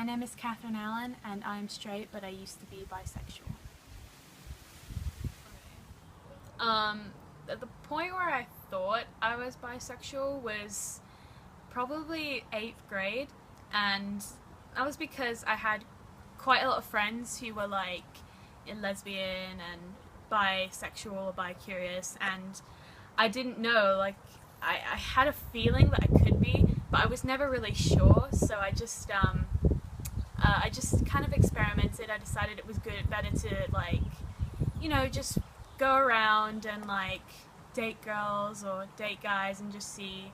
name is Catherine Allen and I'm straight, but I used to be bisexual. At the point where I thought I was bisexual was probably 8th grade, and that was because I had quite a lot of friends who were like lesbian and bisexual or bi-curious, and I didn't know, like I had a feeling that I could be, but I was never really sure, so I just kind of experimented. I decided it was better to, like, you know, just go around and like date girls or date guys and just see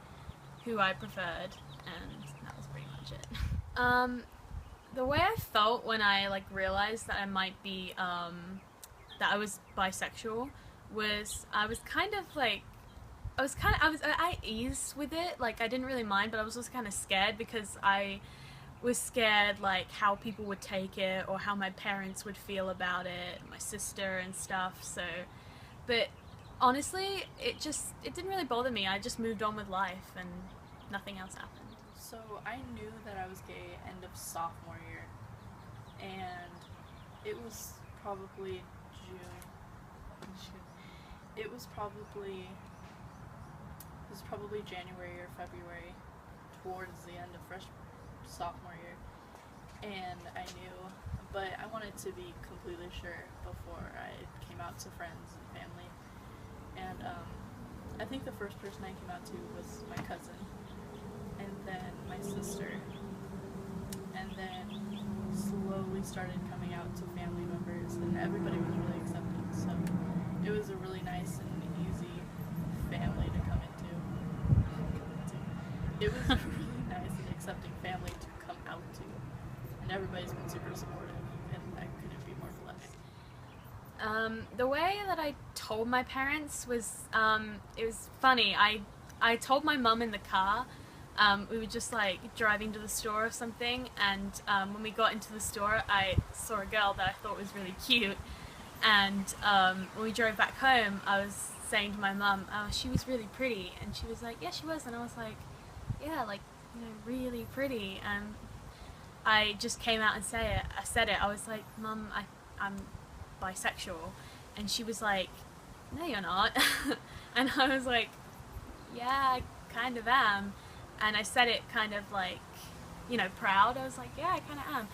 who I preferred, and that was pretty much it. The way I felt when I like realized that I might be that I was bisexual was I was at ease with it. Like, I didn't really mind, but I was also kind of scared because I was scared like how people would take it or how my parents would feel about it, my sister and stuff. So, but honestly, it didn't really bother me. I just moved on with life and nothing else happened. So I knew that I was gay end of sophomore year, and it was probably June. It was probably January or February, towards the end of sophomore year, and I knew, but I wanted to be completely sure before I came out to friends and family. And I think the first person I came out to was my cousin, and then my sister, and then slowly started coming out to family members, and everybody was really accepting, so it was a really nice and easy family to come into. It was a really nice and accepting family to come out to, and everybody's been super supportive, and I couldn't be more blessed. The way that I told my parents was, it was funny. I told my mum in the car. We were just like driving to the store or something, and when we got into the store, I saw a girl that I thought was really cute, and when we drove back home, I was saying to my mum, oh, she was really pretty, and she was like, yeah, she was, and I was like, yeah, like, you know, really pretty, and I just came out and said it. I was like, Mum, I'm bisexual, and she was like, no, you're not. And I was like, yeah, I kind of am. And I said it kind of like, you know, proud. I was like, yeah, I kind of am.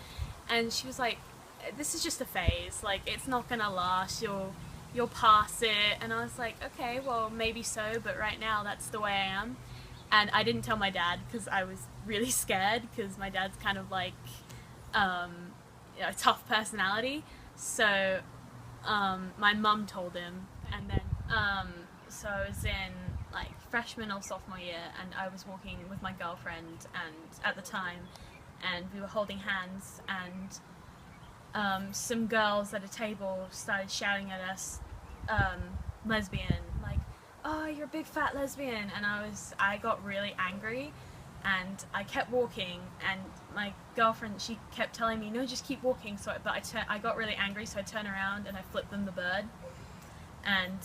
And she was like, this is just a phase, like, it's not gonna last, you'll pass it. And I was like, okay, well, maybe so, but right now that's the way I am. And I didn't tell my dad because I was really scared, because my dad's kind of like you know, a tough personality. So my mum told him, and then so I was in like freshman or sophomore year, and I was walking with my girlfriend and at the time, and we were holding hands, and some girls at a table started shouting at us, lesbian, like, oh, you're a big fat lesbian, and I got really angry, and I kept walking, and my girlfriend, she kept telling me, no, just keep walking, so I got really angry, so I turned around and I flipped them the bird, and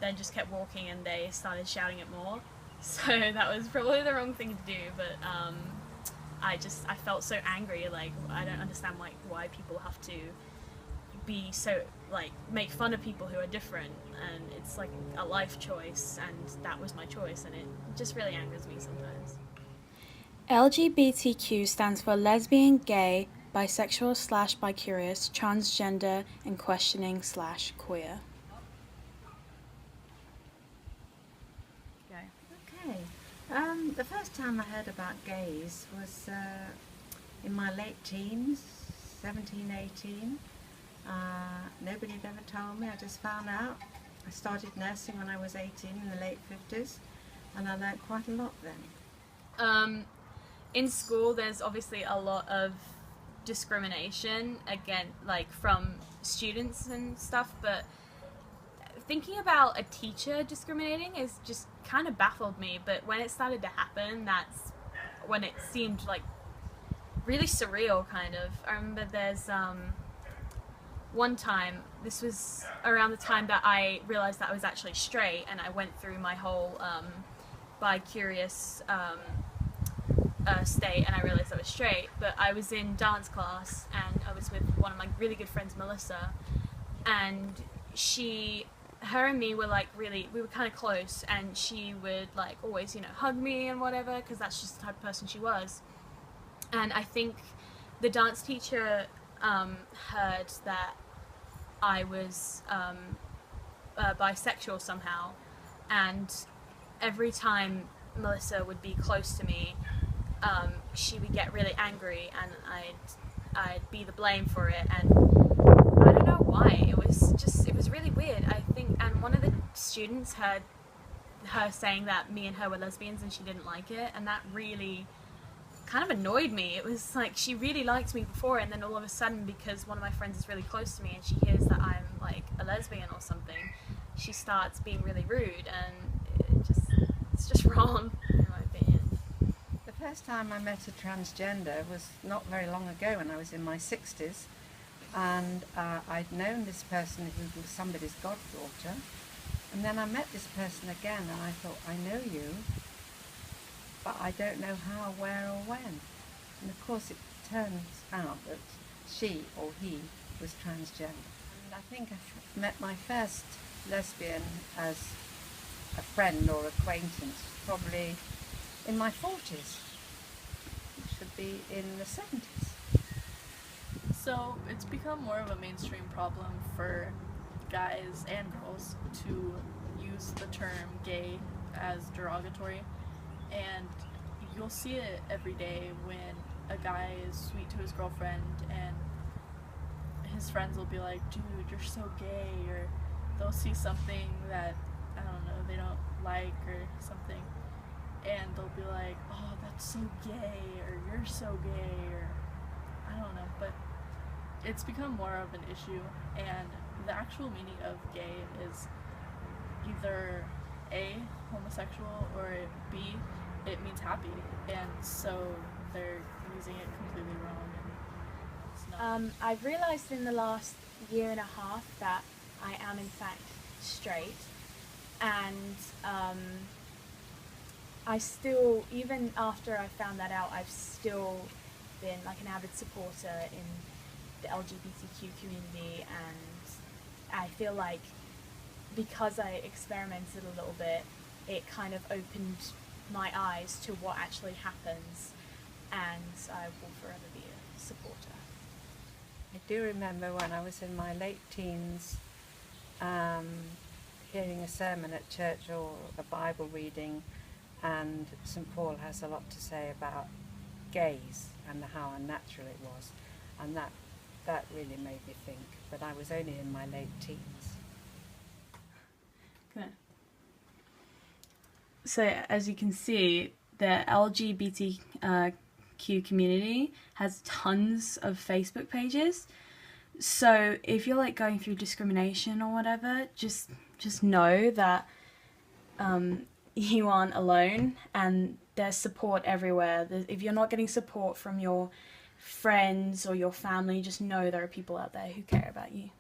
then just kept walking, and they started shouting it more. So that was probably the wrong thing to do, but I felt so angry, like, I don't understand why people have to be so, like, make fun of people who are different, and it's like a life choice, and that was my choice, and it just really angers me sometimes. LGBTQ stands for lesbian, gay, bisexual / bicurious, transgender, and questioning / queer. Okay. The first time I heard about gays was in my late teens, 17, 18. Nobody had ever told me, I just found out. I started nursing when I was 18 in the late 50s, and I learnt quite a lot then. In school, there's obviously a lot of discrimination, again, like from students and stuff, but thinking about a teacher discriminating is just kind of baffled me. But when it started to happen, that's when it seemed like really surreal, kind of. I remember there's one time, this was around the time that I realized that I was actually straight, and I went through my whole bi-curious state, and I realised I was straight. But I was in dance class, and I was with one of my really good friends, Melissa, and her and me were like we were kind of close, and she would like always, hug me and whatever, because that's just the type of person she was. And I think the dance teacher heard that I was bisexual somehow, and every time Melissa would be close to me, she would get really angry, and I'd be the blame for it, and I don't know why. It was really weird, I think. And one of the students heard her saying that me and her were lesbians, and she didn't like it, and that really kind of annoyed me. It was like she really liked me before, and then all of a sudden, because one of my friends is really close to me and she hears that I'm like a lesbian or something, she starts being really rude, and it's just wrong, in my opinion. The first time I met a transgender was not very long ago, when I was in my 60s, and I'd known this person who was somebody's goddaughter, and then I met this person again, and I thought, I know you, but I don't know how, where or when. And of course it turns out that she or he was transgender. And I think I met my first lesbian as a friend or acquaintance probably in my 40s. It should be in the 70s. So it's become more of a mainstream problem for guys and girls to use the term gay as derogatory, and you'll see it every day when a guy is sweet to his girlfriend and his friends will be like, dude, you're so gay, or they'll see something that, I don't know, they don't like or something, and they'll be like, oh, that's so gay, or you're so gay, or I don't know, but it's become more of an issue, and the actual meaning of gay is either A, homosexual, or B, it means happy, and so they're using it completely wrong, and it's not. I've realised in the last year and a half that I am in fact straight, and I still, even after I found that out, I've still been like an avid supporter in the LGBTQ community, and I feel like because I experimented a little bit, it kind of opened my eyes to what actually happens, and I will forever be a supporter. I do remember when I was in my late teens, hearing a sermon at church or a Bible reading, and St. Paul has a lot to say about gays and how unnatural it was, and that really made me think, but I was only in my late teens. Good. So as you can see, the LGBTQ community has tons of Facebook pages. So if you're like going through discrimination or whatever, just know that you aren't alone, and there's support everywhere. If you're not getting support from your friends or your family, just know there are people out there who care about you.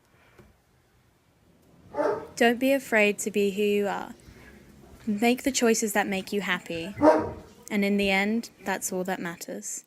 Don't be afraid to be who you are. Make the choices that make you happy. And in the end, that's all that matters.